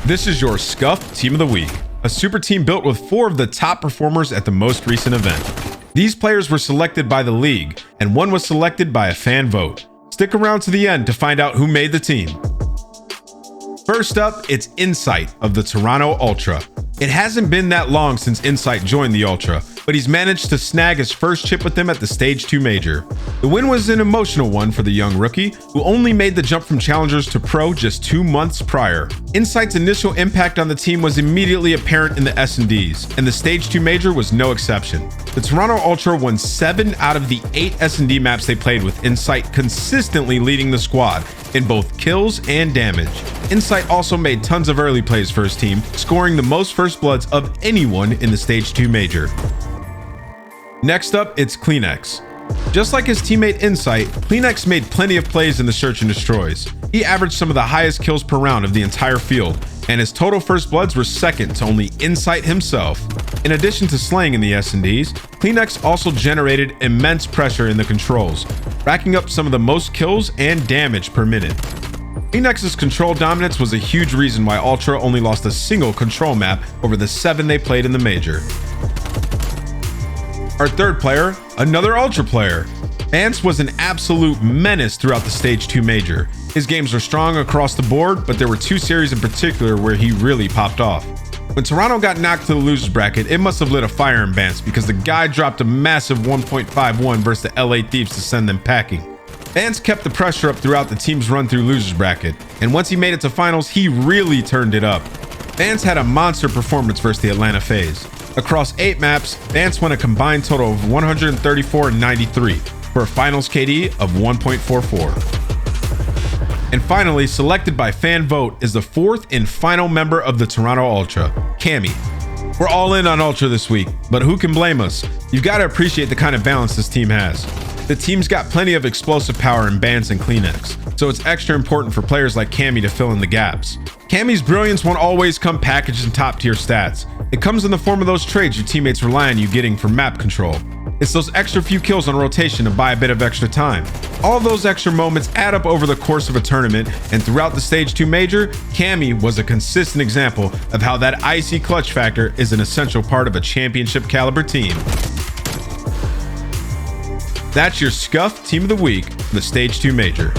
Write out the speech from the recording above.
This is your SCUF Team of the Week, a super team built with 4 of the top performers at the most recent event. These players were selected by the league, and one was selected by a fan vote. Stick around to the end to find out who made the team. First up, it's Insight of the Toronto Ultra. It hasn't been that long since Insight joined the Ultra, but he's managed to snag his first chip with them at the Stage 2 Major. The win was an emotional one for the young rookie, who only made the jump from Challengers to Pro just 2 months prior. Insight's initial impact on the team was immediately apparent in the S&Ds, and the Stage 2 Major was no exception. The Toronto Ultra won 7 out of the 8 S&D maps they played, with Insight consistently leading the squad in both kills and damage. Insight also made tons of early plays for his team, scoring the most first bloods of anyone in the Stage 2 Major. Next up, it's CleanX. Just like his teammate Insight, CleanX made plenty of plays in the Search and Destroys. He averaged some of the highest kills per round of the entire field, and his total first bloods were second to only Insight himself. In addition to slaying in the S&Ds, CleanX also generated immense pressure in the controls, racking up some of the most kills and damage per minute. CleanX's control dominance was a huge reason why Ultra only lost a single control map over the 7 they played in the Major. Our third player, another Ultra player. Vance was an absolute menace throughout the Stage 2 Major. His games were strong across the board, but there were 2 series in particular where he really popped off. When Toronto got knocked to the losers bracket, it must have lit a fire in Vance because the guy dropped a massive 1.51 versus the LA Thieves to send them packing. Vance kept the pressure up throughout the team's run through losers bracket, and once he made it to finals, he really turned it up. Vance had a monster performance versus the Atlanta FaZe. Across 8 maps, Vance won a combined total of 134 and 93 for a finals KD of 1.44. And finally, selected by fan vote, is the 4th and final member of the Toronto Ultra, Cammy. We're all in on Ultra this week, but who can blame us? You've got to appreciate the kind of balance this team has. The team's got plenty of explosive power in Vance and CleanX, so it's extra important for players like Cammy to fill in the gaps. Cammy's brilliance won't always come packaged in top tier stats. It comes in the form of those trades your teammates rely on you getting for map control. It's those extra few kills on rotation to buy a bit of extra time. All of those extra moments add up over the course of a tournament, and throughout the Stage 2 Major, Cammy was a consistent example of how that icy clutch factor is an essential part of a championship caliber team. That's your SCUF Team of the Week for the Stage 2 Major.